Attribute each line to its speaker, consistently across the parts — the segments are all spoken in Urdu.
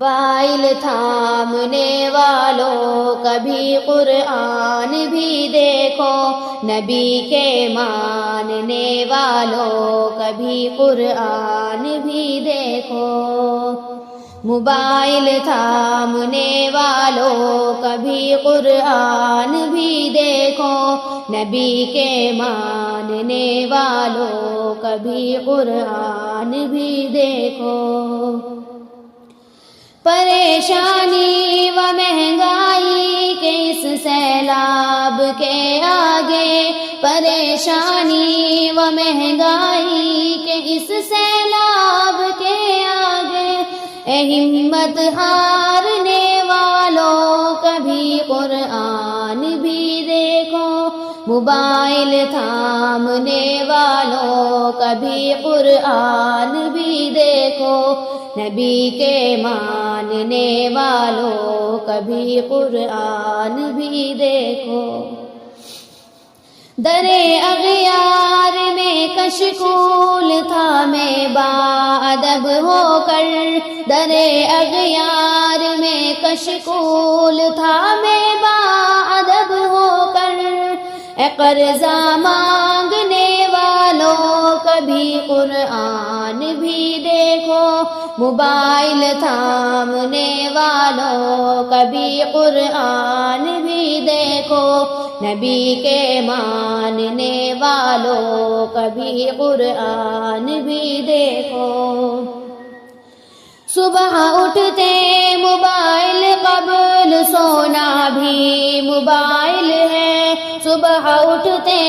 Speaker 1: موبائل تھامنے والوں کبھی قرآن بھی دیکھو، نبی کے ماننے والوں کبھی قرآن بھی دیکھو۔ موبائل تھامنے والوں کبھی قرآن بھی دیکھو، نبی کے ماننے والوں کبھی قرآن بھی دیکھو۔ پریشانی و مہنگائی کے اس سیلاب کے آگے، پریشانی و مہنگائی کے اس سیلاب کے آگے، اے ہمت ہارنے والوں کبھی قرآن بھی دیکھو۔ موبائل تھامنے والوں کبھی قرآن بھی دیکھو، نبی کے ماننے والوں کبھی قرآن بھی دیکھو۔ درِ اغیار میں کشکول تھا میں باادب ہو کر، درِ اغیار میں کشکول تھا میں باادب ہو کر، اے قرضہ مانگنے والوں کبھی قرآن بھی دیکھو۔ موبائل تھامنے والوں کبھی قرآن بھی دیکھو، نبی کے ماننے والوں کبھی قرآن بھی دیکھو۔ صبح اٹھتے موبائل قبل سونا بھی موبائل ہے، صبح اٹھتے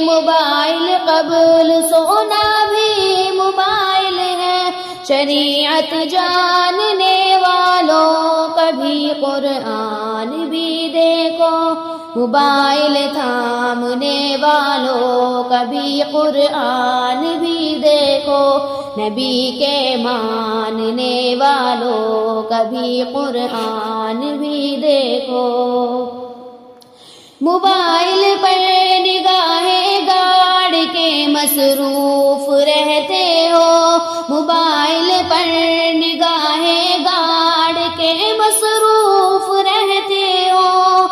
Speaker 1: موبائل قبل سونا بھی موبائل ہے، شریعت جاننے والوں کبھی قرآن بھی دیکھو۔ موبائل تھامنے والوں کبھی قرآن بھی دیکھو، نبی کے ماننے والوں کبھی قرآن بھی دیکھو۔ موبائل پر نگاہیں گاڑ کے مصروف رہتے ہو، موبائل پر نگاہیں گاڑ کے مصروف رہتے ہو،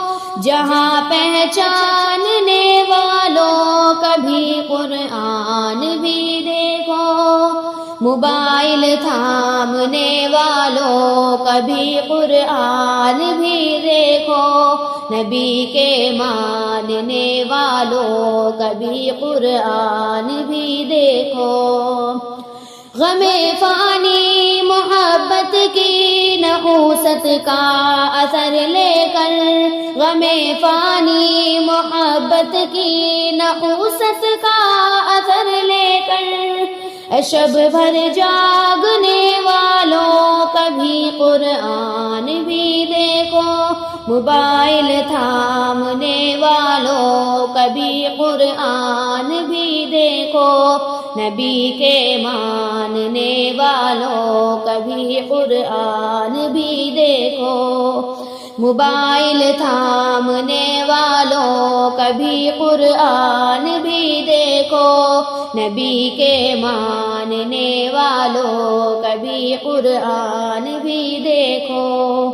Speaker 1: جہاں پہچاننے والوں کبھی قرآن بھی دیکھو۔ موبائل تھامنے والوں کبھی قرآن بھی دیکھو، نبی کے ماننے والوں کبھی قرآن بھی دیکھو۔ غم فانی محبت کی نحوست کا اثر لے کر، غم فانی محبت کی نحوست کا اثر لے کر، شب بھر جاگنے والوں کبھی قرآن بھی دیکھو۔ موبائل تھامنے والوں کبھی قرآن بھی دیکھو، نبی کے ماننے والوں کبھی قرآن بھی دیکھو۔ موبائل تھامنے والوں کبھی قرآن بھی دیکھو، نبی کے ماننے والوں کبھی قرآن بھی دیکھو۔